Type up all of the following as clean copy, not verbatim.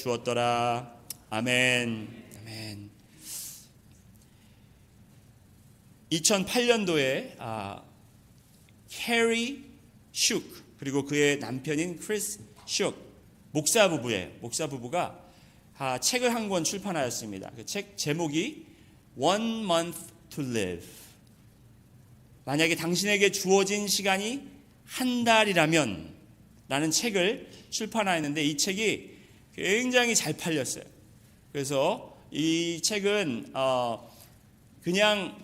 주었더라. 아멘. 아멘. 2008년도에 캐리 슈크 그리고 그의 남편인 크리스 슈크 목사 부부가 책을 한 권 출판하였습니다. 그 책 제목이 One Month to Live. 만약에 당신에게 주어진 시간이 한 달이라면 라는 책을 출판하였는데 이 책이 굉장히 잘 팔렸어요. 그래서 이 책은 그냥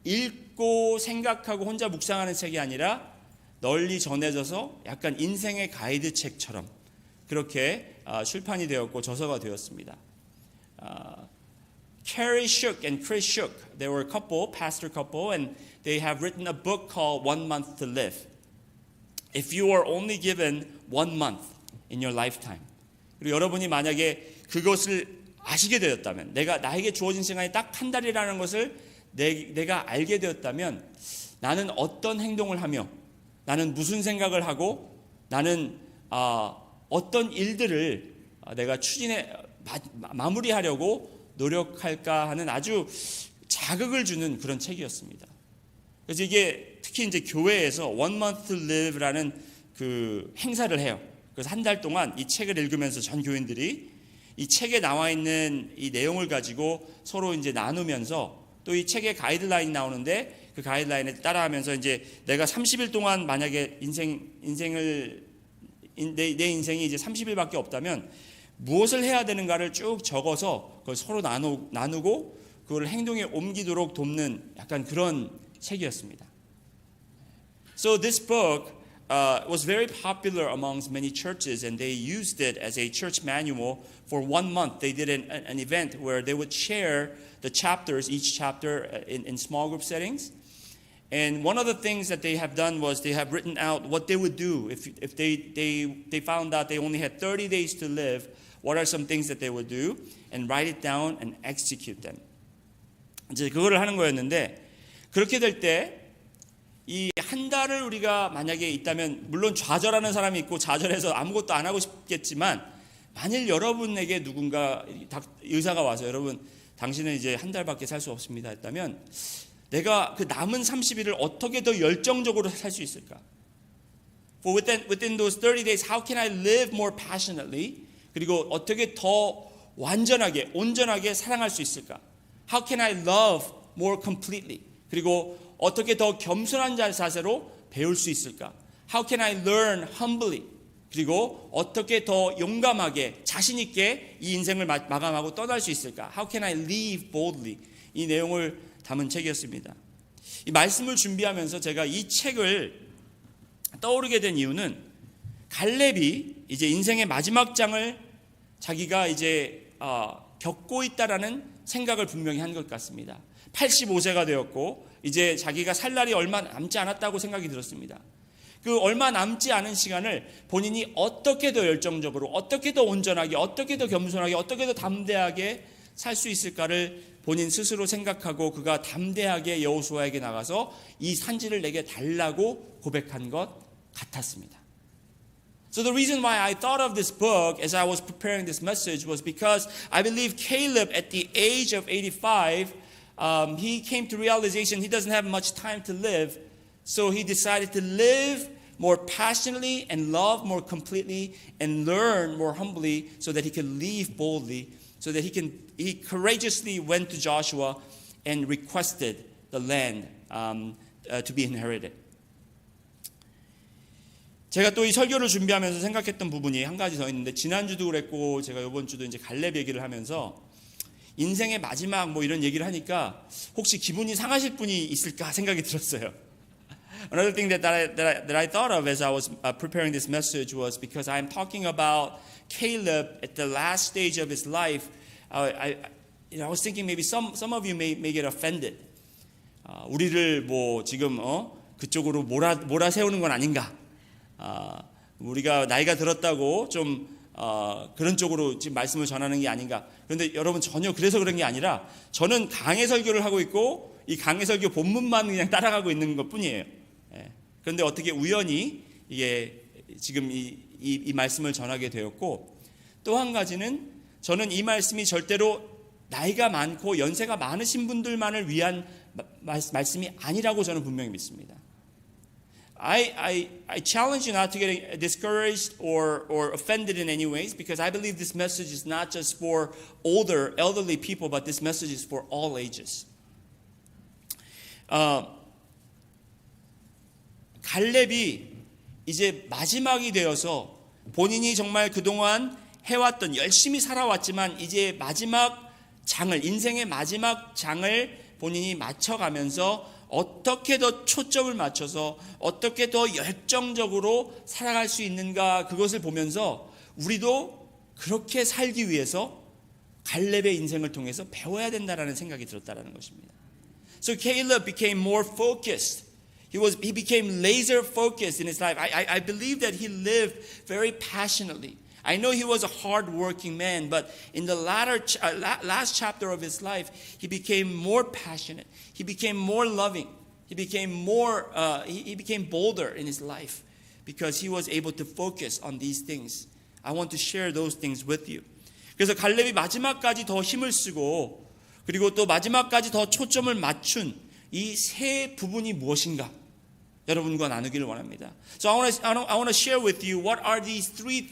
읽고 생각하고 혼자 묵상하는 책이 아니라 널리 전해져서 약간 인생의 가이드 책처럼 그렇게 출판이 되었고 저서가 되었습니다. Carrie Shook and Chris Shook, they were a couple, pastor couple, and they have written a book called One Month to Live. If you are only given 1 month in your lifetime. 그리고 여러분이 만약에 그것을 아시게 되었다면, 나에게 주어진 시간이 딱 한 달이라는 것을 내가 알게 되었다면, 나는 어떤 행동을 하며, 나는 무슨 생각을 하고, 나는 어떤 일들을 내가 마무리하려고 노력할까 하는 아주 자극을 주는 그런 책이었습니다. 그래서 이게 특히 이제 교회에서 One Month to Live라는 그 행사를 해요. 그래서 한 달 동안 이 책을 읽으면서 전 교인들이 이 책에 나와 있는 이 내용을 가지고 서로 이제 나누면서 또 이 책에 가이드라인이 나오는데 그 가이드라인을 따라하면서 이제 내가 30일 동안 만약에 내 인생이 이제 30일밖에 없다면 무엇을 해야 되는가를 쭉 적어서 그걸 서로 나누고 그걸 행동에 옮기도록 돕는 약간 그런 책이었습니다. So this book was very popular amongst many churches, and they used it as a church manual for 1 month. They did an event where they would share the chapters, each chapter in small group settings. And one of the things that they have done was they have written out what they would do if they found out they only had 30 days to live. What are some things that they would do? And write it down and execute them. 이제 그거를 하는 거였는데 그렇게 될 때 이 한 달을 우리가 만약에 있다면 물론 좌절하는 사람이 있고 좌절해서 아무것도 안 하고 싶겠지만 만일 여러분에게 누군가 의사가 와서 여러분 당신은 이제 한 달밖에 살 수 없습니다 했다면 내가 그 남은 30일을 어떻게 더 열정적으로 살 수 있을까? For within those 30 days, how can I live more passionately? 그리고 어떻게 더 완전하게, 온전하게 사랑할 수 있을까? How can I love more completely? 그리고 어떻게 더 겸손한 자세로 배울 수 있을까? How can I learn humbly? 그리고 어떻게 더 용감하게, 자신 있게 이 인생을 마감하고 떠날 수 있을까? How can I leave boldly? 이 내용을 담은 책이었습니다. 이 말씀을 준비하면서 제가 이 책을 떠오르게 된 이유는 갈렙이 이제 인생의 마지막 장을 자기가 이제 겪고 있다라는 생각을 분명히 한 것 같습니다. 85세가 되었고 이제 자기가 살 날이 얼마 남지 않았다고 생각이 들었습니다. 그 얼마 남지 않은 시간을 본인이 어떻게 더 열정적으로, 어떻게 더 온전하게, 어떻게 더 겸손하게, 어떻게 더 담대하게 살 수 있을까를 본인 스스로 생각하고 그가 담대하게 여호수아에게 나가서 이 산지를 내게 달라고 고백한 것 같았습니다. So the reason why I thought of this book as I was preparing this message was because I believe Caleb at the age of 85, he came to realization he doesn't have much time to live. So he decided to live more passionately and love more completely and learn more humbly so that he could leave boldly, so that he courageously went to Joshua and requested the land to be inherited. 제가 또 이 설교를 준비하면서 생각했던 부분이 한 가지 더 있는데 지난주도 그랬고 제가 이번 주도 이제 갈렙 얘기를 하면서 인생의 마지막 뭐 이런 얘기를 하니까 혹시 기분이 상하실 분이 있을까 생각이 들었어요. Another thing that I thought of as I was preparing this message was because I'm talking about Caleb at the last stage of his life. I was thinking maybe some of you may get offended. 우리를 뭐 지금 그쪽으로 몰아세우는 건 아닌가? 우리가 나이가 들었다고 좀 그런 쪽으로 지금 말씀을 전하는 게 아닌가? 그런데 여러분 전혀 그래서 그런 게 아니라 저는 강해 설교를 하고 있고 이 강해 설교 본문만 그냥 따라가고 있는 것뿐이에요. 그런데 어떻게 우연히 이게 지금 이 말씀을 전하게 되었고 또 한 가지는 저는 이 말씀이 절대로 나이가 많고 연세가 많으신 분들만을 위한 말씀이 아니라고 저는 분명히 믿습니다. I challenge you not to get discouraged or offended in any ways, because I believe this message is not just for older, elderly people, but this message is for all ages. 갈렙이 이제 마지막이 되어서 본인이 정말 그동안 해왔던, 열심히 살아왔지만 이제 마지막 장을, 인생의 마지막 장을 본인이 맞춰가면서 어떻게 더 초점을 맞춰서 어떻게 더 열정적으로 살아갈 수 있는가, 그것을 보면서 우리도 그렇게 살기 위해서 갈렙의 인생을 통해서 배워야 된다라는 생각이 들었다라는 것입니다. So Caleb became more focused. He became laser focused in his life. I believe that he lived very passionately. I know he was a hard-working man, but in the last chapter of his life, he became more passionate. He became more loving. He became bolder in his life because he was able to focus on these things. I want to share those things with you. 그래서 갈렙이 마지막까지 더 힘을 쓰고, 그리고 또 마지막까지 더 초점을 맞춘 이 세 부분이 무엇인가? 여러분과 나누기를 원합니다. So I want to share with you what are these three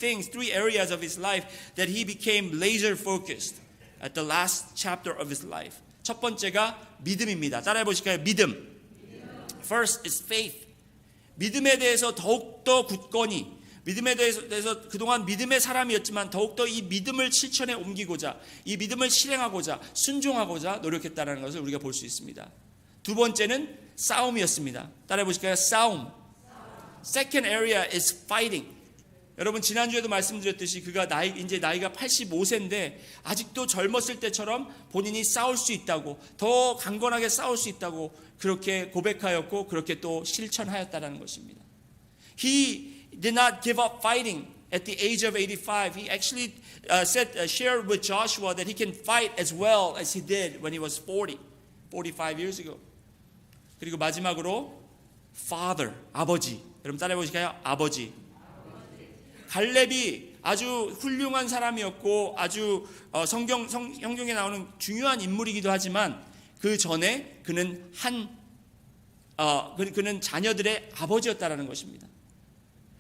areas of his life that he became laser focused at the last chapter of his life. 첫 번째가 믿음입니다. 따라해 보실까요? 믿음. First is faith. 믿음에 대해서 더욱더 굳건히, 믿음에 대해서 그동안 믿음의 사람이었지만 더욱더 이 믿음을 실천에 옮기고자, 이 믿음을 실행하고자, 순종하고자 노력했다는 것을 우리가 볼 수 있습니다. 두 번째는 싸움이었습니다. 따라해 보실까요? 싸움. Second area is fighting. 여러분, 지난주에도 말씀드렸듯이 그가 이제 나이가 85세인데 아직도 젊었을 때처럼 본인이 싸울 수 있다고, 더 강건하게 싸울 수 있다고 그렇게 고백하였고 그렇게 또 실천하였다는 것입니다. He did not give up fighting at the age of 85. He actually shared with Joshua that he can fight as well as he did when he was 45 years ago. 그리고 마지막으로 father, 아버지. 여러분 따라해 보실까요? 아버지. 갈렙이 아주 훌륭한 사람이었고 아주 성경에 나오는 중요한 인물이기도 하지만 그 전에 그는 그는 자녀들의 아버지였다라는 것입니다.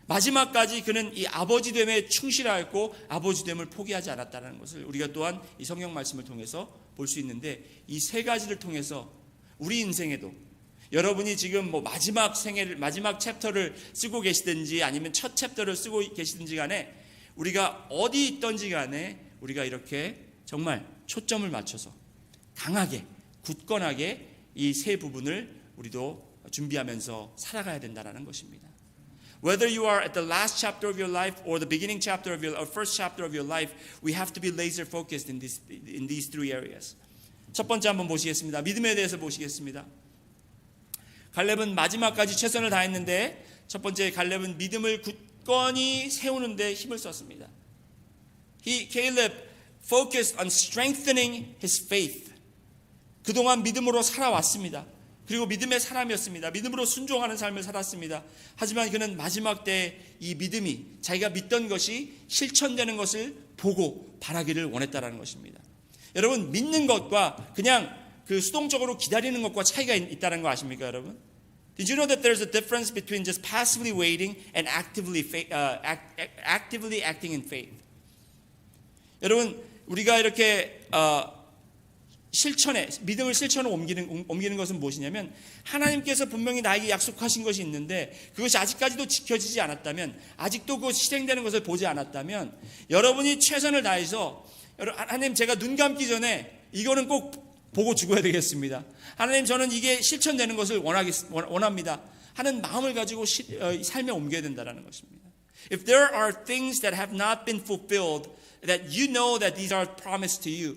마지막까지 그는 이 아버지됨에 충실하였고 아버지됨을 포기하지 않았다는 것을 우리가 또한 이 성경 말씀을 통해서 볼 수 있는데, 이 세 가지를 통해서 우리 인생에도 여러분이 지금 마지막 챕터를 쓰고 계시든지 아니면 첫 챕터를 쓰고 계시든지 간에 우리가 어디 있든지 간에 우리가 이렇게 정말 초점을 맞춰서 강하게, 굳건하게 이 세 부분을 우리도 준비하면서 살아가야 된다는 것입니다. Whether you are at the last chapter of your life or the beginning chapter of or first chapter of your life, we have to be laser focused in these three areas. 첫 번째 한번 보시겠습니다. 믿음에 대해서 보시겠습니다. 갈렙은 마지막까지 최선을 다했는데, 첫 번째 갈렙은 믿음을 굳건히 세우는데 힘을 썼습니다. Caleb focused on strengthening his faith. 그동안 믿음으로 살아왔습니다. 그리고 믿음의 사람이었습니다. 믿음으로 순종하는 삶을 살았습니다. 하지만 그는 마지막 때 이 믿음이, 자기가 믿던 것이 실천되는 것을 보고 바라기를 원했다는 것입니다. 여러분, 믿는 것과 그냥 그 수동적으로 기다리는 것과 차이가 있다는 거 아십니까, 여러분? Did you know that there's a difference between just passively waiting and actively acting in faith? 여러분, 우리가 이렇게 믿음을 실천으로 옮기는 것은 무엇이냐면, 하나님께서 분명히 나에게 약속하신 것이 있는데 그것이 아직까지도 지켜지지 않았다면, 아직도 그 실행되는 것을 보지 않았다면, 여러분이 최선을 다해서 하나님, 제가 눈 감기 전에 이거는 꼭 보고 죽어야 되겠습니다. 하나님, 저는 이게 실천되는 것을 원합니다 하는 마음을 가지고 삶에 옮겨야 된다는 것입니다. If there are things that have not been fulfilled, that you know that these are promised to you,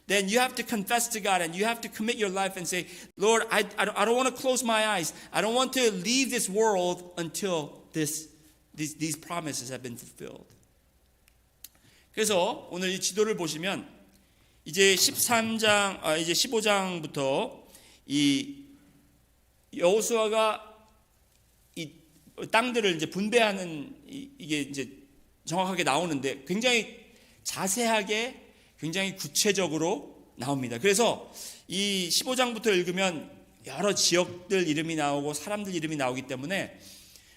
then you have to confess to God and you have to commit your life and say, Lord, I don't want to close my eyes. I don't want to leave this world until these promises have been fulfilled. 그래서 오늘 이 지도를 보시면 이제 15장부터 이 여호수아가 이 땅들을 이제 분배하는 이게 이제 정확하게 나오는데, 굉장히 자세하게 굉장히 구체적으로 나옵니다. 그래서 이 15장부터 읽으면 여러 지역들 이름이 나오고 사람들 이름이 나오기 때문에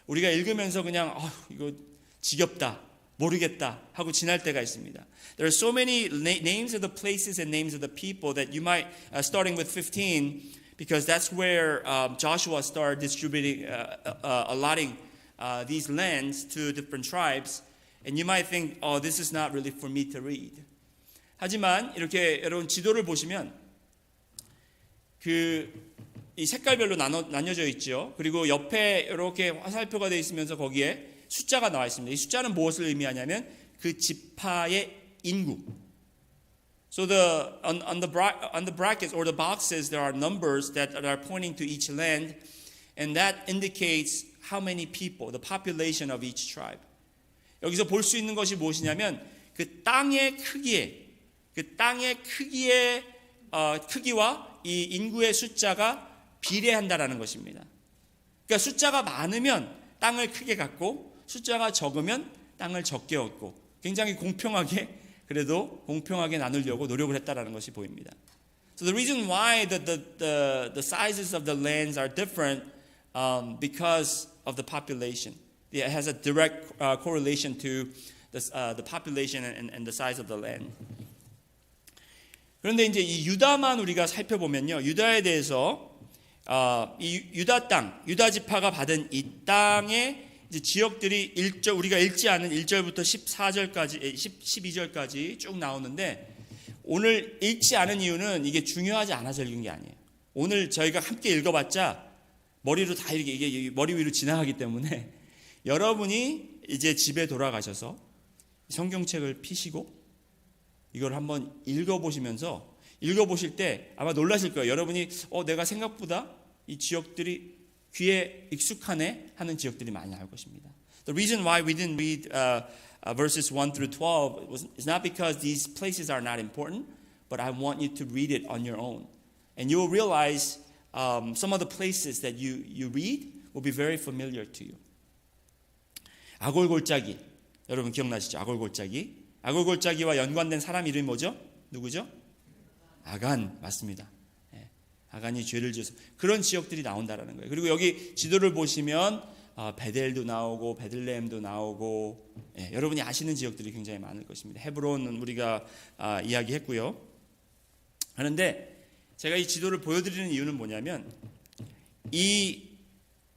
우리가 읽으면서 그냥 이거 지겹다, 모르겠다 하고 지날 때가 있습니다. There are so many names of the places and names of the people that you might, starting with 15, because that's where Joshua started distributing, allotting these lands to different tribes. And you might think, this is not really for me to read. 하지만 이렇게 여러분 지도를 보시면 이 색깔별로 나뉘어져 있죠. 그리고 옆에 이렇게 화살표가 되어 있으면서 거기에 숫자가 나와 있습니다. 이 숫자는 무엇을 의미하냐면 그 지파의 인구. So on the brackets or the boxes there are numbers that are pointing to each land, and that indicates how many people, the population of each tribe. 여기서 볼 수 있는 것이 무엇이냐면 그 땅의 크기와 이 인구의 숫자가 비례한다라는 것입니다. 그러니까 숫자가 많으면 땅을 크게 갖고 숫자가 적으면 땅을 적게 얻고 굉장히 공평하게 나누려고 노력을 했다라는 것이 보입니다. So the reason why the sizes of the lands are different because of the population. It has a direct correlation to the population and the size of the land. 그런데 이제 이 유다만 우리가 살펴보면요, 유다에 대해서 이 유다 지파가 받은 이 땅의 이제 지역들이 우리가 읽지 않은 1절부터 12절까지 쭉 나오는데 오늘 읽지 않은 이유는 이게 중요하지 않아서 읽은 게 아니에요. 오늘 저희가 함께 읽어봤자 머리로 다 이게 머리 위로 지나가기 때문에 여러분이 이제 집에 돌아가셔서 성경책을 피시고 이걸 한번 읽어보실 때 아마 놀라실 거예요. 여러분이 내가 생각보다 이 지역들이 귀에 익숙하네 하는 지역들이 많이 나올 것입니다. The reason why we didn't read verses 1 through 12 is not because these places are not important, but I want you to read it on your own. And you will realize some of the places that you read will be very familiar to you. 아골골짜기, 여러분 기억나시죠? 아골골짜기와 연관된 사람 이름이 뭐죠? 누구죠? 아간, 맞습니다. 아간이 죄를 지어서 그런 지역들이 나온다라는 거예요. 그리고 여기 지도를 보시면 베델도 나오고 베들레헴도 나오고 여러분이 아시는 지역들이 굉장히 많을 것입니다. 헤브론은 우리가 이야기했고요. 그런데 제가 이 지도를 보여드리는 이유는 뭐냐면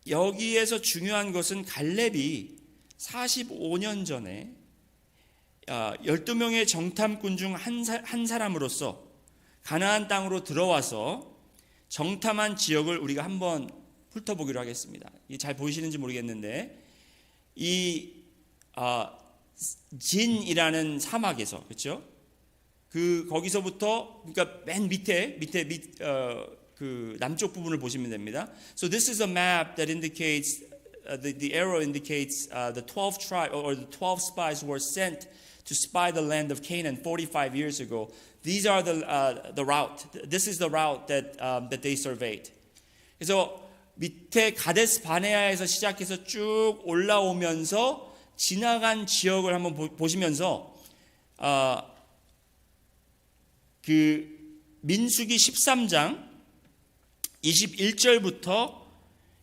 여기에서 중요한 것은 갈렙이 45년 전에 12명의 정탐꾼 중 한 사람으로서 가나안 땅으로 들어와서 정탐한 지역을 우리가 한번 훑어보기로 하겠습니다. 이게 잘 보이시는지 모르겠는데 진이라는 사막에서 그렇죠? 거기서부터 그러니까 맨 밑에 그 남쪽 부분을 보시면 됩니다. So this is a map that indicates the arrow indicates the 12 tribe or the 12 spies who were sent to spy the land of Canaan 45 years ago. These are the route. This is the route that they surveyed. 그래서 밑에 가데스 바네아에서 시작해서 쭉 올라오면서 지나간 지역을 한번 보시면서 그 민수기 13장 21절부터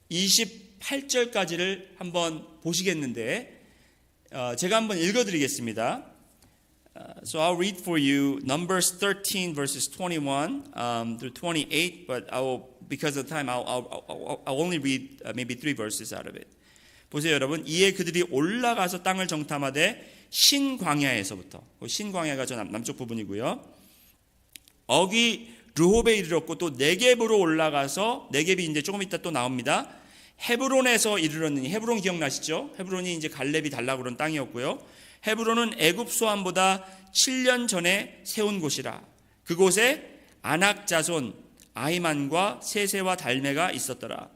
28절까지를 한번 보시겠는데 제가 한번 읽어드리겠습니다. So I'll read for you Numbers 13 verses 21 through 28, but because of the time, I'll only read maybe 3 verses out of it. 보세요, 여러분. 이에 그들이 올라가서 땅을 정탐하되 신광야에서부터, 신광야가 저 남쪽 부분이고요. 어기 르홉에 이르렀고 또 네겝으로 올라가서 네겝이 이제 조금 있다 또 나옵니다. 헤브론에서 이르렀느니 헤브론 기억나시죠? 헤브론이 이제 갈렙이 달라고 그런 땅이었고요. 헤브론은 애굽 소환보다 7년 전에 세운 곳이라. 그곳에 아낙 자손 아히만과 세세와 달메가 있었더라.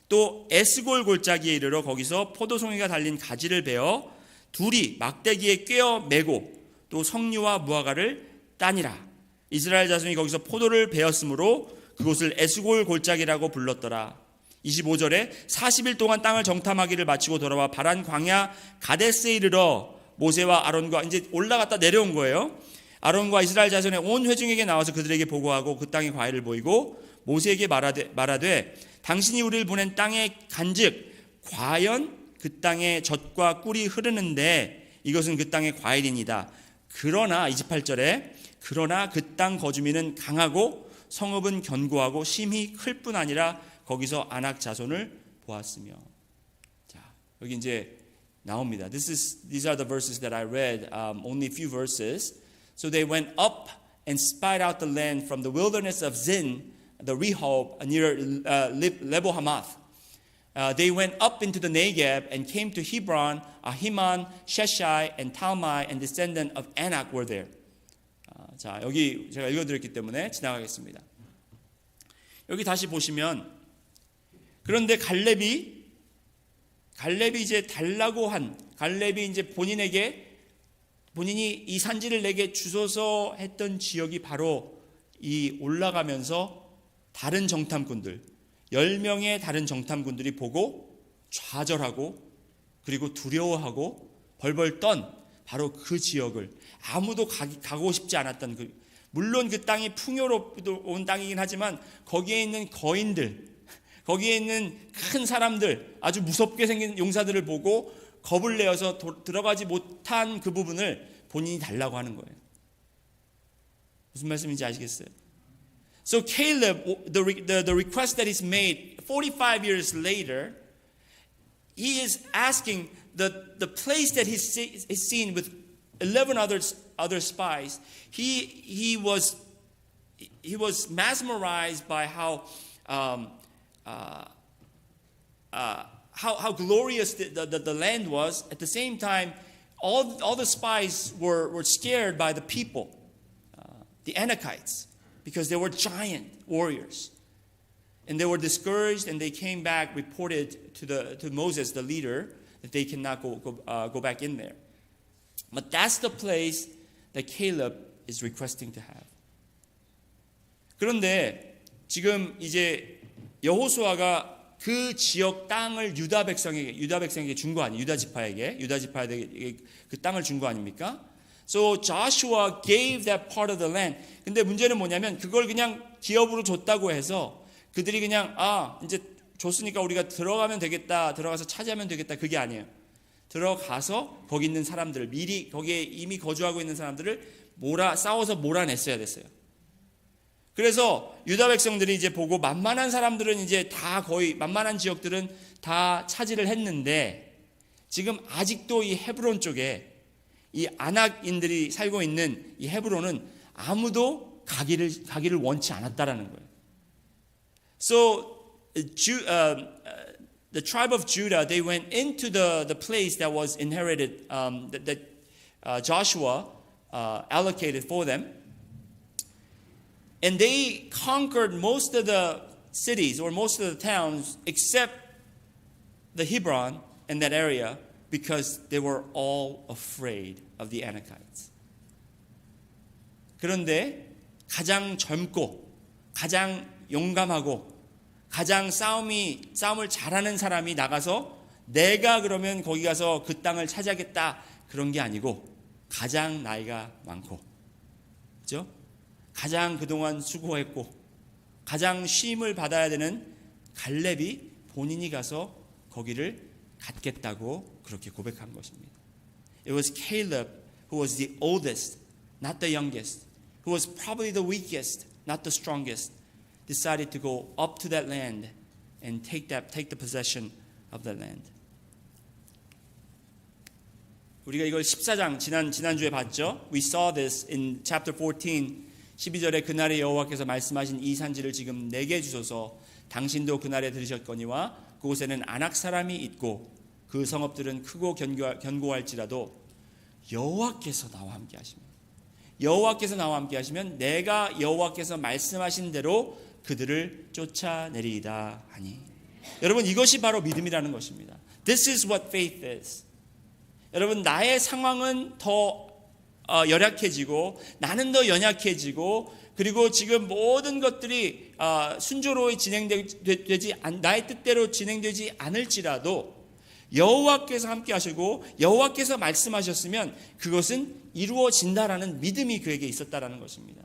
또 에스골 골짜기에 이르러 거기서 포도송이가 달린 가지를 베어 둘이 막대기에 꿰어 매고 또 석류와 무화과를 따니라. 이스라엘 자손이 거기서 포도를 베었으므로 그곳을 에스골 골짜기라고 불렀더라. 25절에 40일 동안 땅을 정탐하기를 마치고 돌아와 바란 광야 가데스에 이르러 모세와 아론과 이제 올라갔다 내려온 거예요. 아론과 이스라엘 자손의 온 회중에게 나와서 그들에게 보고하고 그 땅의 과일을 보이고 모세에게 말하되 당신이 우리를 보낸 땅에 간즉 과연 그 땅에 젖과 꿀이 흐르는데 이것은 그 땅의 과일이니이다. 그러나 28절에 그러나 그 땅 거주민은 강하고 성읍은 견고하고 심히 클 뿐 아니라 거기서 아낙 자손을 보았으며. 자, 여기 이제 나옵니다. These are the verses that I read, only a few verses. So they went up and spied out the land from the wilderness of Zin, the Rehob near Lebo Hamath. They went up into the Negev and came to Hebron. Ahiman, Sheshai, and Talmai, and descendant of Anak were there. 자, 여기 제가 읽어드렸기 때문에 지나가겠습니다. 여기 다시 보시면 그런데 갈렙이 이제 달라고 한 갈렙이 이제 본인이 이 산지를 내게 주소서 했던 지역이 바로 이 올라가면서 다른 정탐꾼들 10명의 다른 정탐꾼들이 보고 좌절하고 그리고 두려워하고 벌벌 떤 바로 그 지역을 아무도 가고 싶지 않았던 물론 그 땅이 풍요로운 땅이긴 하지만 거기에 있는 거인들 거기에 있는 큰 사람들 아주 무섭게 생긴 용사들을 보고 겁을 내어서 들어가지 못한 그 부분을 본인이 달라고 하는 거예요. 무슨 말씀인지 아시겠어요? So Caleb, the request that is made 45 years later, he is asking the place that he's seen with 11 other spies. He was mesmerized by how glorious the land was. At the same time, all the spies were scared by the people, the Anakites, because they were giant warriors. And they were discouraged, and they came back, reported to Moses, the leader, that they cannot go back in there. But that's the place that Caleb is requesting to have. 그런데 지금 이제 여호수아가 그 지역 땅을 유다 백성에게 준 거 아니에요? 유다 지파에게 그 땅을 준 거 아닙니까? So Joshua gave that part of the land. 근데 문제는 뭐냐면 그걸 그냥 기업으로 줬다고 해서 그들이 그냥 이제 줬으니까 우리가 들어가면 되겠다, 들어가서 차지하면 되겠다, 그게 아니에요. 들어가서 거기 있는 사람들을 미리 거기에 이미 거주하고 있는 사람들을 싸워서 몰아냈어야 됐어요. 그래서 유다 백성들이 이제 보고 만만한 사람들은 이제 다 거의 만만한 지역들은 다 차지를 했는데 지금 아직도 이 헤브론 쪽에 이 아낙인들이 살고 있는 이 헤브론은 아무도 가기를 원치 않았다라는 거예요. So the tribe of Judah, they went into the place that was inherited, that Joshua allocated for them. And they conquered most of the cities or most of the towns except the Hebron and that area because they were all afraid of the Anakites. 그런데 가장 젊고 가장 용감하고 가장 싸움을 잘하는 사람이 나가서 내가 그러면 거기 가서 그 땅을 차지하겠다 그런 게 아니고 가장 나이가 많고 그렇죠? 가장 그동안 수고했고 가장 쉼을 받아야 되는 갈렙이 본인이 가서 거기를 갖겠다고 그렇게 고백한 것입니다. It was Caleb who was the oldest, not the youngest, who was probably the weakest, not the strongest, decided to go up to that land and take the possession of that land. 우리가 이걸 14장 지난주에 봤죠. We saw this in chapter 14. 12절에 그날에 여호와께서 말씀하신 이 산지를 지금 내게 주소서 당신도 그날에 들으셨거니와 그곳에는 아낙 사람이 있고 그 성읍들은 크고 견고할지라도 여호와께서 나와 함께 하시면 여호와께서 나와 함께 하시면 내가 여호와께서 말씀하신 대로 그들을 쫓아내리이다 하니. 여러분 이것이 바로 믿음이라는 것입니다. This is what faith is. 여러분 나의 상황은 더 열악해지고 나는 더 연약해지고 그리고 지금 모든 것들이 순조로이 진행되지 나의 뜻대로 진행되지 않을지라도 여호와께서 함께 하시고 여호와께서 말씀하셨으면 그것은 이루어진다라는 믿음이 그에게 있었다라는 것입니다.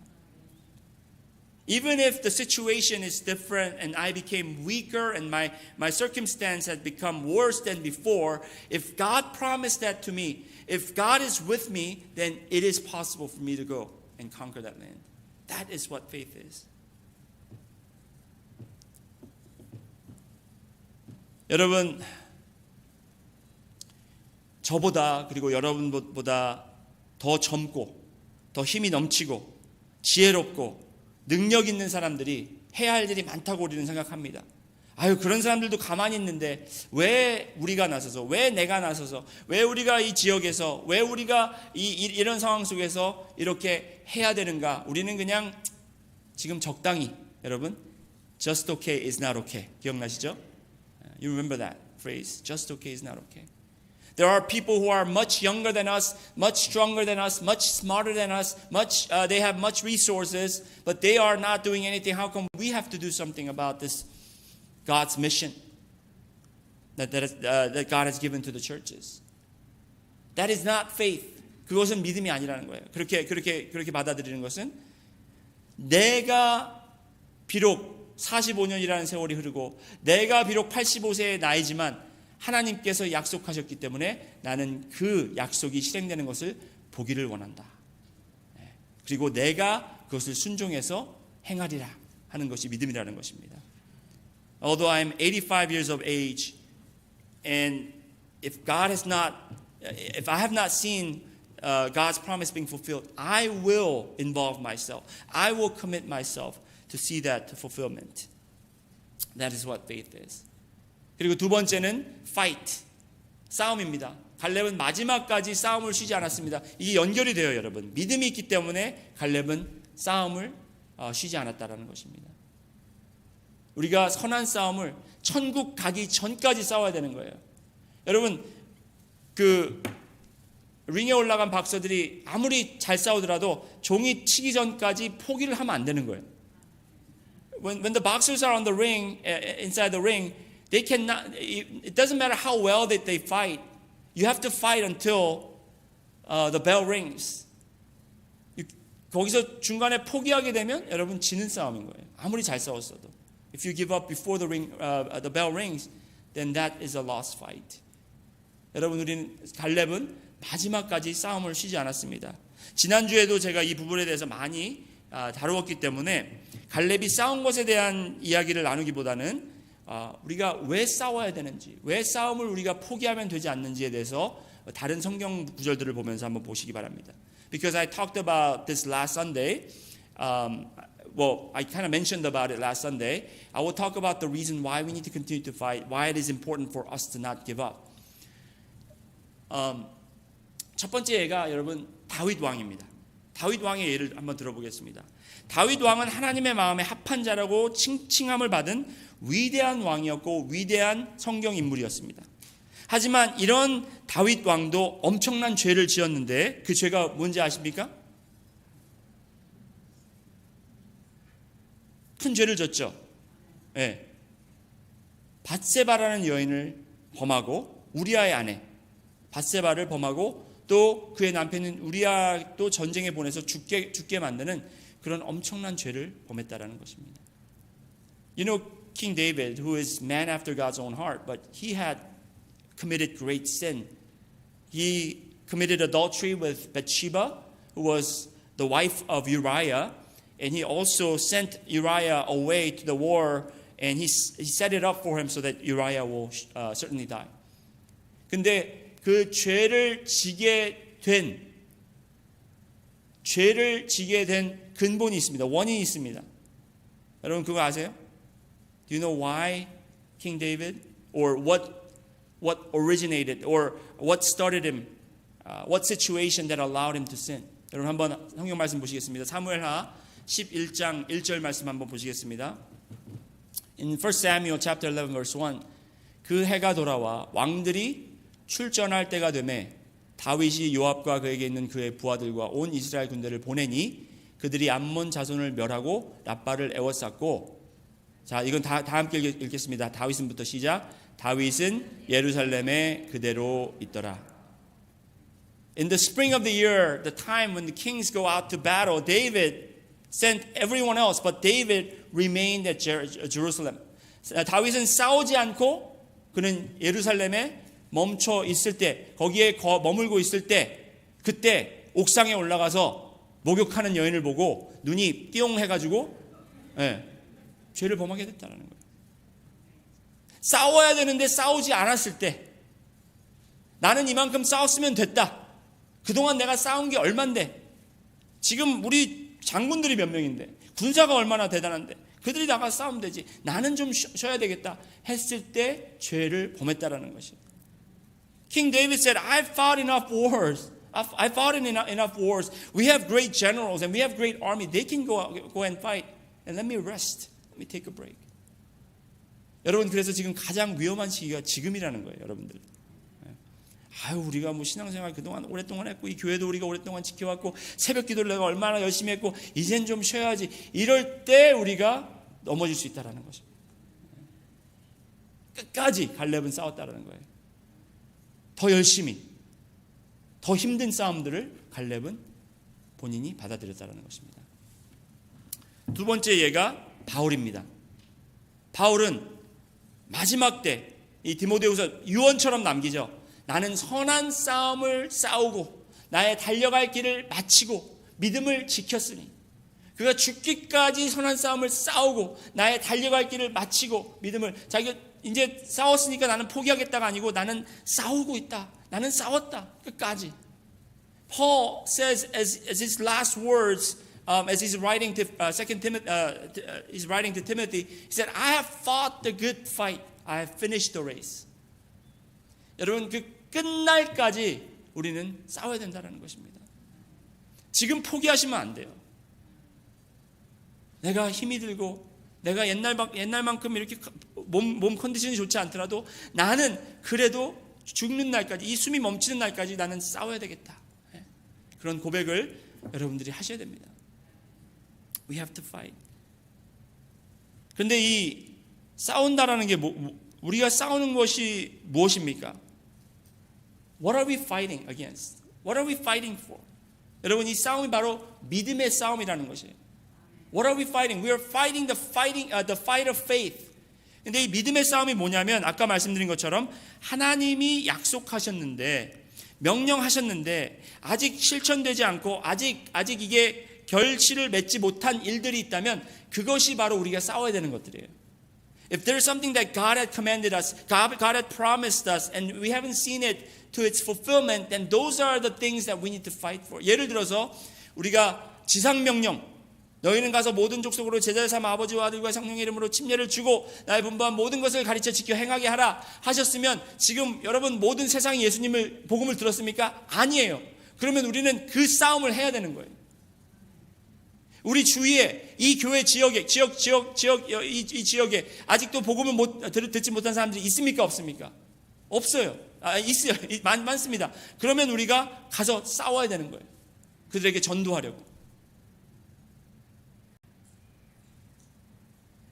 Even if the situation is different and I became weaker and my circumstance had become worse than before, if God promised that to me, if God is with me, then it is possible for me to go and conquer that land. That is what faith is. 여러분, 저보다 그리고 여러분보다 더 젊고 더 힘이 넘치고 지혜롭고 능력 있는 사람들이 해야 할 일이 많다고 우리는 생각합니다. 아유, 그런 사람들도 가만히 있는데 왜 우리가 나서서, 왜 내가 나서서, 왜 우리가 이 지역에서, 왜 우리가 이런 상황 속에서 이렇게 해야 되는가? 우리는 그냥 지금 적당히, 여러분, just okay is not okay. 기억나시죠? You remember that phrase, just okay is not okay. There are people who are much younger than us, much stronger than us, much smarter than us, they have much resources, but they are not doing anything. How come we have to do something about this God's mission that God has given to the churches? That is not faith. 그것은 믿음이 아니라는 거예요. 그렇게 받아들이는 것은 내가 비록 45년이라는 세월이 흐르고 내가 비록 85세의 나이지만 하나님께서 약속하셨기 때문에 나는 그 약속이 실행되는 것을 보기를 원한다. 그리고 내가 그것을 순종해서 행하리라 하는 것이 믿음이라는 것입니다. Although I'm 85 years of age and if I have not seen God's promise being fulfilled, I will involve myself. I will commit myself to see that to fulfillment. That is what faith is. 그리고 두 번째는 fight, 싸움입니다. 갈렙은 마지막까지 싸움을 쉬지 않았습니다. 이게 연결이 돼요, 여러분. 믿음이 있기 때문에 갈렙은 싸움을 쉬지 않았다라는 것입니다. 우리가 선한 싸움을 천국 가기 전까지 싸워야 되는 거예요. 여러분, 그 링에 올라간 박사들이 아무리 잘 싸우더라도 종이 치기 전까지 포기를 하면 안 되는 거예요. When the boxers are on the ring, inside the ring, they cannot. It doesn't matter how well that they fight. You have to fight until the bell rings. 거기서 중간에 포기하게 되면 여러분 지는 싸움인 거예요. 아무리 잘 싸웠어도. If you give up before the bell rings, then that is a lost fight. 여러분, 우리는 갈렙은 마지막까지 싸움을 쉬지 않았습니다. 지난주에도 제가 이 부분에 대해서 많이 다루었기 때문에 갈렙이 싸운 것에 대한 이야기를 나누기보다는 우리가 왜 싸워야 되는지, 왜 싸움을 우리가 포기하면 되지 않는지에 대해서 다른 성경 구절들을 보면서 한번 보시기 바랍니다. Because I talked about this last Sunday. I kind of mentioned about it last Sunday. I will talk about the reason why we need to continue to fight, why it is important for us to not give up. 첫 번째 예가 여러분 다윗 왕입니다. 다윗 왕의 예를 한번 들어보겠습니다. 다윗 왕은 하나님의 마음에 합한 자라고 칭함을 받은 위대한 왕이었고 위대한 성경 인물이었습니다. 하지만 이런 다윗 왕도 엄청난 죄를 지었는데 그 죄가 뭔지 아십니까? 큰 죄를 졌죠. 네. 밧세바라는 여인을 범하고 우리아의 아내 밧세바를 범하고 또 그의 남편인 우리아도 전쟁에 보내서 죽게 만드는 그런 엄청난 죄를 범했다라는 것입니다. You know King David, who is man after God's own heart, but he had committed great sin. He committed adultery with Bathsheba, who was the wife of Uriah, and he also sent Uriah away to the war, and he set it up for him so that Uriah will certainly die. 근데 그 죄를 지게 된 근본이 있습니다. 원인이 있습니다. 여러분 그거 아세요? Do you know why King David, or what originated, or what started him, what situation that allowed him to sin? 여러분 한번 성경 말씀 보시겠습니다. 사무엘하 11장 1절 말씀 한번 보시겠습니다. In 1 Samuel chapter 11 verse 1, 그 해가 돌아와 왕들이 출전할 때가 되매 다윗이 요압과 그에게 있는 그의 부하들과 온 이스라엘 군대를 보내니 그들이 암몬 자손을 멸하고 라빠를 에워쌌고, 자 이건 다 함께 읽겠습니다. 다윗은부터 시작. 다윗은 예루살렘에 그대로 있더라. In the spring of the year, the time when the kings go out to battle, David sent everyone else, but David remained at Jerusalem. 다윗은 싸우지 않고 그는 예루살렘에 멈춰 있을 때, 거기에 머물고 있을 때, 그때 옥상에 올라가서 목욕하는 여인을 보고 눈이 띠용 해가지고 죄를 범하게 됐다는 거예요. 싸워야 되는데 싸우지 않았을 때, 나는 이만큼 싸웠으면 됐다. 그동안 내가 싸운 게 얼만데, 지금 우리 장군들이 몇 명인데, 군사가 얼마나 대단한데, 그들이 나가서 싸우면 되지, 나는 좀 쉬어야 되겠다 했을 때 죄를 범했다라는 것이에요. King David said, I've fought enough wars. I fought in enough wars. We have great generals and we have great army. They can go and fight. And let me rest. Let me take a break. 여러분, 그래서 지금 가장 위험한 시기가 지금이라는 거예요, 여러분들. 아유, 우리가 뭐 신앙생활 그동안 오랫동안 했고, 이 교회도 우리가 오랫동안 지켜왔고, 새벽 기도를 내가 얼마나 열심히 했고, 이젠 좀 쉬어야지. 이럴 때 우리가 넘어질 수 있다는 것입니다. 끝까지 갈렙은 싸웠다는 거예요. 더 열심히, 더 힘든 싸움들을 갈렙은 본인이 받아들였다는 것입니다. 두 번째 예가 바울입니다. 바울은 마지막 때 이 디모데후서 유언처럼 남기죠. 나는 선한 싸움을 싸우고 나의 달려갈 길을 마치고 믿음을 지켰으니, 그가 죽기까지 선한 싸움을 싸우고 나의 달려갈 길을 마치고 믿음을, 자기가 이제 싸웠으니까 나는 포기하겠다가 아니고 나는 싸우고 있다. 나는 싸웠다. 끝까지. Paul says as his last words, as he's writing to he's writing to Timothy, he said, I have fought the good fight. I have finished the race. 여러분, 그 끝날까지 우리는 싸워야 된다는 것입니다. 지금 포기하시면 안 돼요. 내가 힘이 들고 내가 옛날만큼 이렇게 몸 컨디션이 좋지 않더라도 나는 그래도 죽는 날까지, 이 숨이 멈추는 날까지 나는 싸워야 되겠다. 그런 고백을 여러분들이 하셔야 됩니다. We have to fight. 그런데 이 싸운다라는 게 우리가 싸우는 것이 무엇입니까? What are we fighting against? What are we fighting for? 여러분, 이 싸움이 바로 믿음의 싸움이라는 것이에요. What are we fighting? We are fighting the fight of faith. 근데 이 믿음의 싸움이 뭐냐면, 아까 말씀드린 것처럼 하나님이 약속하셨는데, 명령하셨는데 아직 실천되지 않고 아직 이게 결실을 맺지 못한 일들이 있다면 그것이 바로 우리가 싸워야 되는 것들이에요. If there's something that God had commanded us, God had promised us, and we haven't seen it to its fulfillment, then those are the things that we need to fight for. 예를 들어서 우리가 지상명령, 너희는 가서 모든 족속으로 제자를 삼아 아버지와 아들과 성령의 이름으로 침례를 주고 나의 분부한 모든 것을 가르쳐 지켜 행하게 하라 하셨으면, 지금 여러분 모든 세상이 예수님을 복음을 들었습니까? 아니에요. 그러면 우리는 그 싸움을 해야 되는 거예요. 우리 주위에 이 교회 지역에 이 지역에 아직도 복음을 듣지 못한 사람들이 있습니까? 없습니까? 없어요. 있어요. 많습니다. 그러면 우리가 가서 싸워야 되는 거예요. 그들에게 전도하려고.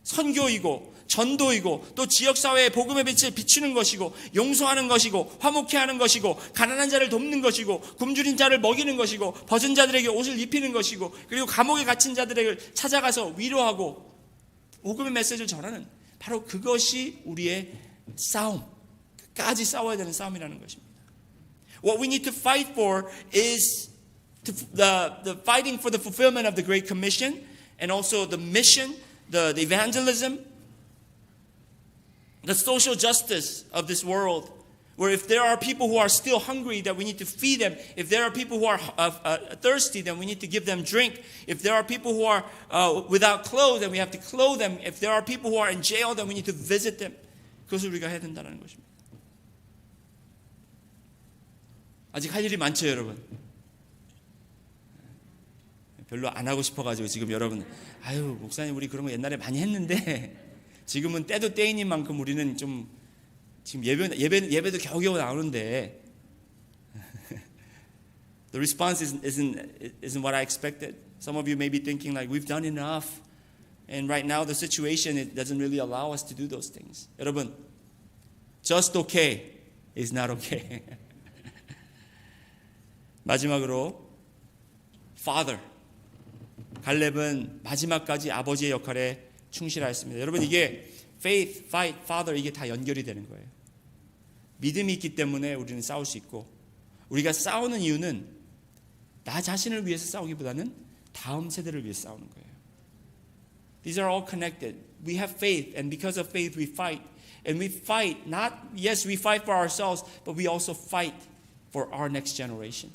선교이고 전도이고 또 지역사회의 복음의 빛을 비추는 것이고 용서하는 것이고 화목케 하는 것이고 가난한 자를 돕는 것이고 굶주린 자를 먹이는 것이고 벗은 자들에게 옷을 입히는 것이고, 그리고 감옥에 갇힌 자들을 찾아가서 위로하고 복음의 메시지를 전하는, 바로 그것이 우리의 싸움, 끝까지 싸워야 되는 싸움이라는 것입니다. What we need to fight for is the fighting for the fulfillment of the Great Commission, and also the mission, the evangelism, the social justice of this world, where if there are people who are still hungry, that we need to feed them. If there are people who are thirsty, then we need to give them drink. If there are people who are without clothes, then we have to clothe them. If there are people who are in jail, then we need to visit them. 그것을 우리가 해야 된다는 것입니다. 아직 할 일이 많죠, 여러분. 별로 안 하고 싶어가지고 지금 여러분, 아유 목사님 우리 그런 거 옛날에 많이 했는데 지금은 때도 때이닌 만큼 우리는 좀 지금 예배도 겨우겨우 나오는데 the response isn't what I expected. Some of you may be thinking like we've done enough, and right now the situation it doesn't really allow us to do those things. 여러분, Just okay is not okay. 마지막으로 Father. 갈렙은 마지막까지 아버지의 역할에 충실하였습니다. 여러분 이게 faith, fight, father 이게 다 연결이 되는 거예요. 믿음이 있기 때문에 우리는 싸울 수 있고 우리가 싸우는 이유는 나 자신을 위해서 싸우기보다는 다음 세대를 위해서 싸우는 거예요. These are all connected. We have faith and because of faith we fight. And we fight not, yes, we fight for ourselves, but we also fight for our next generation.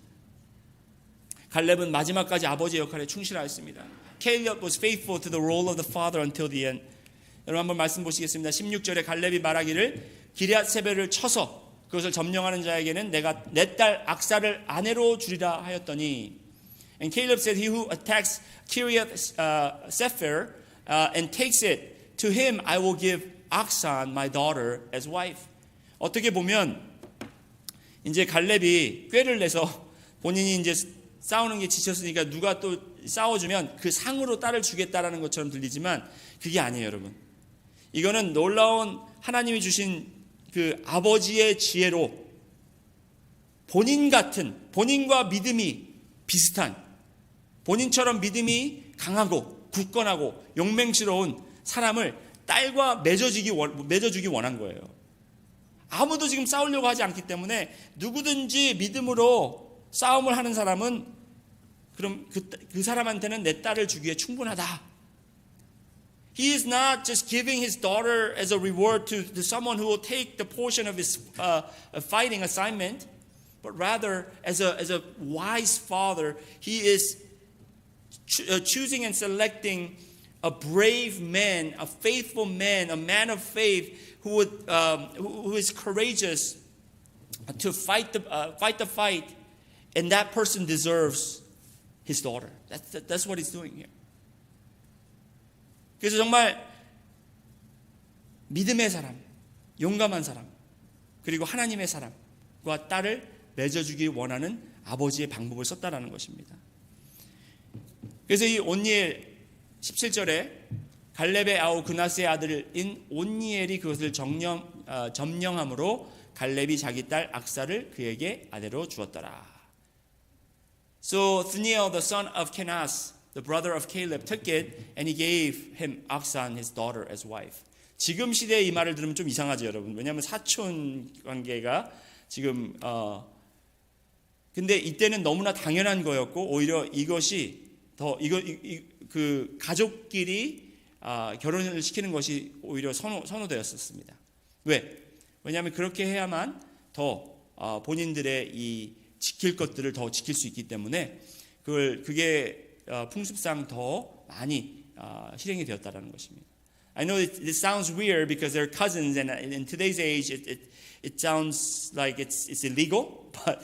갈렙은 마지막까지 아버지의 역할에 충실하였습니다. Caleb was faithful to the role of the father until the end. 여러분 한번 말씀 보시겠습니다. 16절에 갈렙이 말하기를 기럇 세벨을 쳐서 그것을 점령하는 자에게는 내가 내 딸 악사를 아내로 주리라 하였더니 And Caleb said, He who attacks Kiriath Sefer and takes it, to him I will give Aksan, my daughter, as wife. 어떻게 보면 이제 갈렙이 꾀를 내서 본인이 이제 싸우는 게 지쳤으니까 누가 또 싸워주면 그 상으로 딸을 주겠다라는 것처럼 들리지만 그게 아니에요, 여러분. 이거는 놀라운 하나님이 주신 그 아버지의 지혜로 본인 같은, 본인과 믿음이 비슷한, 본인처럼 믿음이 강하고 굳건하고 용맹스러운 사람을 딸과 맺어주기 원한 거예요. 아무도 지금 싸우려고 하지 않기 때문에 누구든지 믿음으로 싸움을 하는 사람은 그럼 그 사람한테는 내 딸을 주기에 충분하다. He is not just giving his daughter as a reward to someone who will take the portion of his fighting assignment, but rather as a wise father, he is choosing and selecting a brave man, a faithful man, a man of faith who is courageous to fight the fight, and that person deserves his daughter. That's what he's doing here. 그래서 정말 믿음의 사람, 용감한 사람, 그리고 하나님의 사람과 딸을 맺어주기 원하는 아버지의 방법을 썼다라는 것입니다. 그래서 이 온니엘 17절에 갈렙의 아우 그나스의 아들인 온니엘이 그것을 점령함으로 갈렙이 자기 딸 악사를 그에게 아내로 주었더라. So Othniel, the son of Kenaz, the brother of Caleb, took it and he gave him Aksan, his daughter, as wife. 지금 시대의 이 말을 들으면 좀 이상하죠, 여러분. 왜냐하면 사촌 관계가 지금 근데 이때는 너무나 당연한 거였고 오히려 이것이 더 그 가족끼리 결혼을 시키는 것이 오히려 선호되었었습니다. 왜? 왜냐하면 그렇게 해야만 더 본인들의 이 지킬 것들을 더 지킬 수 있기 때문에 그게 풍습상 더 많이 실행이 되었다라는 것입니다. I know it sounds weird because they're cousins, and in today's age, it sounds like it's illegal. But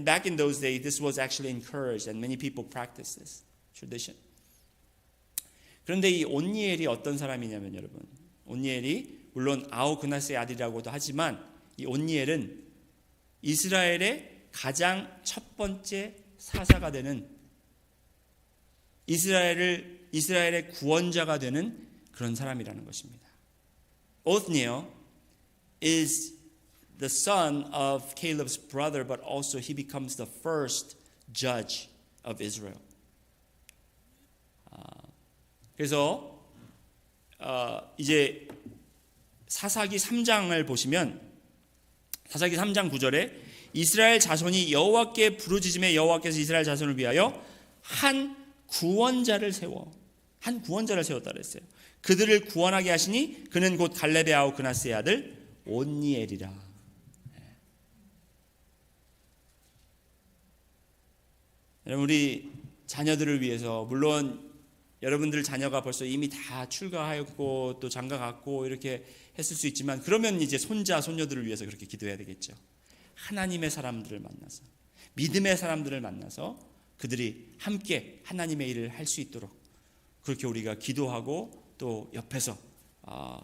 back in those days, this was actually encouraged, and many people practice this tradition. 그런데 이 온니엘이 어떤 사람이냐면 여러분, 온니엘이 물론 아우 그나스의 아들이라고도 하지만 이 온니엘은 이스라엘의 가장 첫 번째 사사가 되는 이스라엘의 구원자가 되는 그런 사람이라는 것입니다. Othniel is the son of Caleb's brother, but also he becomes the first judge of Israel. 그래서 이제 사사기 3장을 보시면 사사기 3장 9절에 이스라엘 자손이 여호와께 부르짖음에 여호와께서 이스라엘 자손을 위하여 한 구원자를 세웠다 그랬어요. 그들을 구원하게 하시니 그는 곧 갈렙의 아우 그나스의 아들 온니엘이라. 우리 자녀들을 위해서 물론 여러분들 자녀가 벌써 이미 다 출가하였고 또 장가 갔고 이렇게 했을 수 있지만 그러면 이제 손자 손녀들을 위해서 그렇게 기도해야 되겠죠. 하나님의 사람들을 만나서 믿음의 사람들을 만나서 그들이 함께 하나님의 일을 할 수 있도록 그렇게 우리가 기도하고 또 옆에서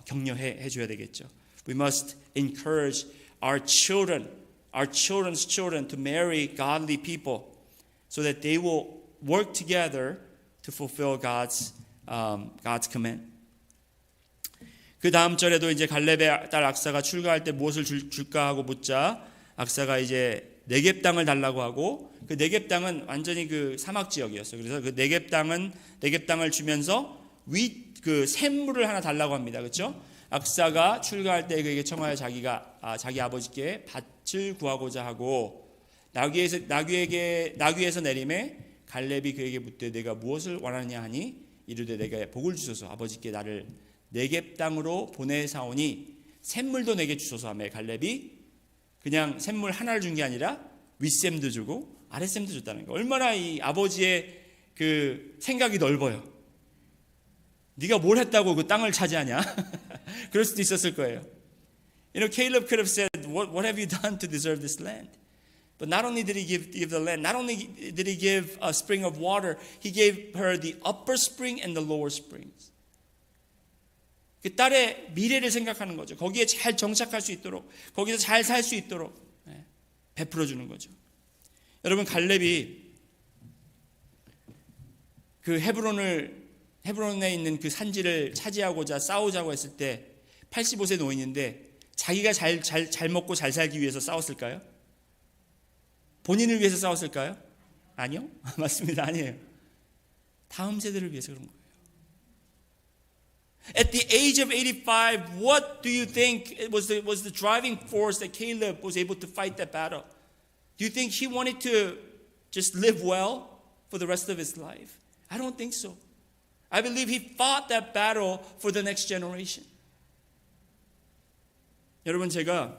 격려해 줘야 되겠죠. We must encourage our children's children to marry godly people so that they will work together to fulfill God's command. 그 다음 절에도 이제 갈렙의 딸 악사가 출가할 때 무엇을 줄까 하고 묻자 악사가 이제 네겝 땅을 달라고 하고, 그 네겝 땅은 완전히 그 사막 지역이었어요. 그래서 그 네겝 땅을 주면서 그 샘물을 하나 달라고 합니다. 그렇죠? 악사가 출가할 때 그에게 청하여 자기 아버지께 밭을 구하고자 하고, 나귀에서 내림에 갈렙이 그에게 묻되 내가 무엇을 원하느냐 하니 이르되 내가 복을 주소서 아버지께 나를 네겝 땅으로 보내사오니 샘물도 내게 주소서 하며, 갈렙이 그냥 샘물 하나를 준 게 아니라 윗샘도 주고 아랫샘도 줬다는 거예요. 얼마나 이 아버지의 그 생각이 넓어요. 네가 뭘 했다고 그 땅을 차지하냐? 그럴 수도 있었을 거예요. Caleb could have said, what have you done to deserve this land? But not only did he give the land, not only did he give a spring of water, he gave her the upper spring and the lower springs. 그 딸의 미래를 생각하는 거죠. 거기에 잘 정착할 수 있도록, 거기서 잘 살 수 있도록 베풀어 주는 거죠. 여러분, 갈렙이 그 헤브론에 있는 그 산지를 차지하고자 싸우자고 했을 때 85세 노인인데 자기가 잘 먹고 잘 살기 위해서 싸웠을까요? 본인을 위해서 싸웠을까요? 아니요. 맞습니다. 아니에요. 다음 세대를 위해서 그런 거예요. At the age of 85, what do you think was the driving force that Caleb was able to fight that battle? Do you think he wanted to just live well for the rest of his life? I don't think so. I believe he fought that battle for the next generation. 여러분, 제가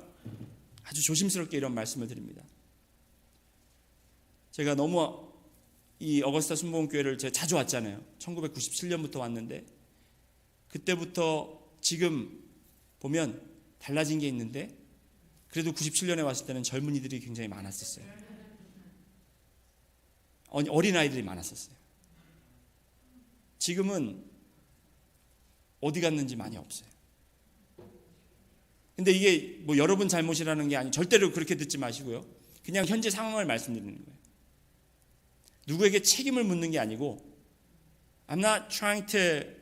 아주 조심스럽게 이런 말씀을 드립니다. 제가 너무 이 어거스타 순복음교회를 제가 자주 왔잖아요. 1997년부터 왔는데 그때부터 지금 보면 달라진 게 있는데, 그래도 97년에 왔을 때는 젊은이들이 굉장히 많았었어요. 어린아이들이 많았었어요. 지금은 어디 갔는지 많이 없어요. 근데 이게 뭐 여러분 잘못이라는 게 아니, 절대로 그렇게 듣지 마시고요. 그냥 현재 상황을 말씀드리는 거예요. 누구에게 책임을 묻는 게 아니고, I'm not trying to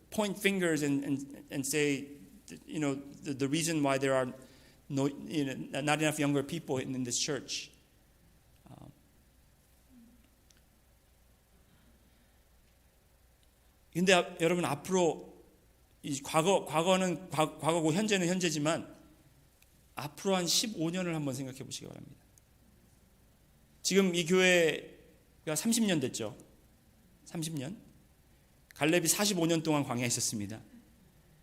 point fingers and say, the reason why there are not enough younger people in this church. 근데 여러분, 앞으로 이 과거는 과거고 현재는 현재지만 앞으로 한 15년을 한번 생각해 보시기 바랍니다. 지금 이 교회가 30년 됐죠. 30년. 갈렙이 45년 동안 광야에 있었습니다.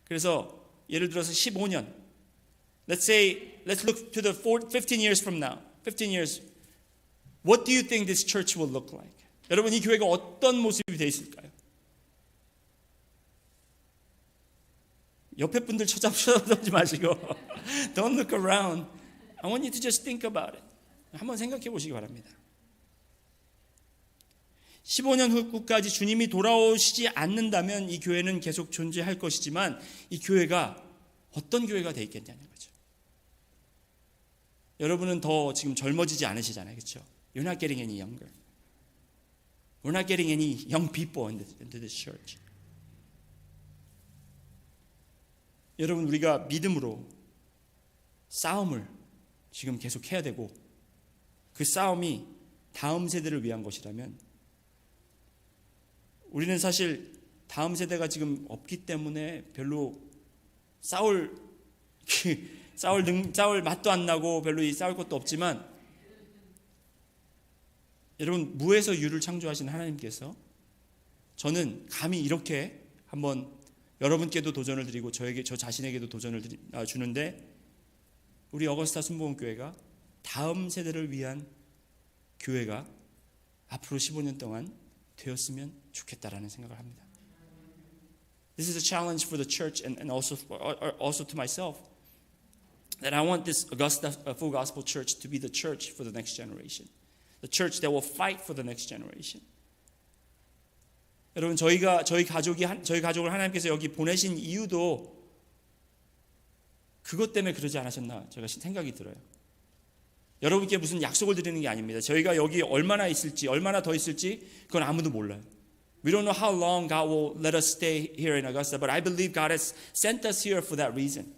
그래서 예를 들어서 15년. Let's look to the 15 years from now. 15 years. What do you think this church will look like? 여러분, 이 교회가 어떤 모습이 되어 있을까요? 옆에 분들 쳐다보지 마시고 Don't look around. I want you to just think about it. 한번 생각해 보시기 바랍니다. 15년 후까지 주님이 돌아오시지 않는다면 이 교회는 계속 존재할 것이지만 이 교회가 어떤 교회가 되어 있겠냐는 거죠. 여러분은 더 지금 젊어지지 않으시잖아요. 그렇죠? You're not getting any younger. We're not getting any young people into this church. 여러분, 우리가 믿음으로 싸움을 지금 계속 해야 되고, 그 싸움이 다음 세대를 위한 것이라면, 우리는 사실 다음 세대가 지금 없기 때문에 별로 싸울 맛도 안 나고 별로 싸울 것도 없지만, 여러분, 무에서 유를 창조하신 하나님께서 저는 감히 이렇게 한번 여러분께도 도전을 드리고 저 자신에게도 도전을 주는데, 우리 어거스타 순복음교회가 다음 세대를 위한 교회가 앞으로 15년 동안 되었으면 좋겠다라는 생각을 합니다. This is a challenge for the church and also to myself, that I want this Augusta Full Gospel Church to be the church for the next generation, the church that will fight for the next generation. 여러분, 저희 가족을 하나님께서 여기 보내신 이유도 그것 때문에 그러지 않으셨나 제가 생각이 들어요. 여러분께 무슨 약속을 드리는 게 아닙니다. 저희가 여기 얼마나 있을지, 얼마나 더 있을지 그건 아무도 몰라요. We don't know how long God will let us stay here in Augusta, but I believe God has sent us here for that reason.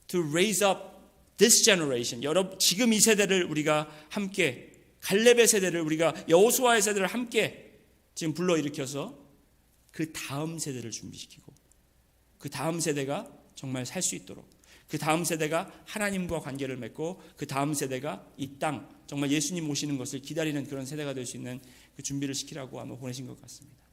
To raise up this generation. 지금 이 세대를 우리가 함께, 갈렙의 세대를 우리가, 여호수아의 세대를 함께 지금 불러일으켜서 그 다음 세대를 준비시키고, 그 다음 세대가 정말 살 수 있도록, 그 다음 세대가 하나님과 관계를 맺고, 그 다음 세대가 이 땅 정말 예수님 오시는 것을 기다리는 그런 세대가 될 수 있는 그 준비를 시키라고 아마 보내신 것 같습니다.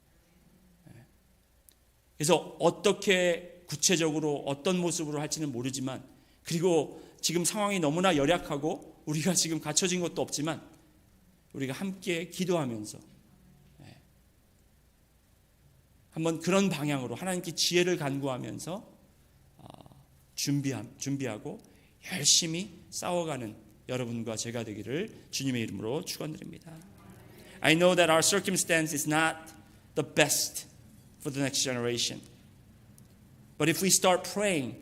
그래서 어떻게 구체적으로 어떤 모습으로 할지는 모르지만, 그리고 지금 상황이 너무나 열악하고 우리가 지금 갖춰진 것도 없지만 우리가 함께 기도하면서 한번 그런 방향으로 하나님께 지혜를 간구하면서 준비하고 열심히 싸워가는 여러분과 제가 되기를 주님의 이름으로 축원드립니다. I know that our circumstance is not the best for the next generation. But if we start praying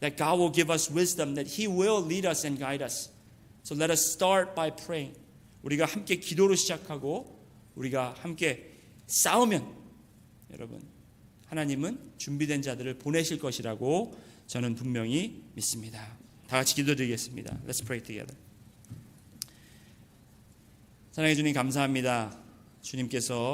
that God will give us wisdom, that He will lead us and guide us. So let us start by praying. 우리가 함께 기도로 시작하고 우리가 함께 싸우면 여러분 하나님은 준비된 자들을 보내실 것이라고 저는 분명히 믿습니다. 다 같이 기도드리겠습니다. Let's pray together. 사랑해 주님 감사합니다. 주님께서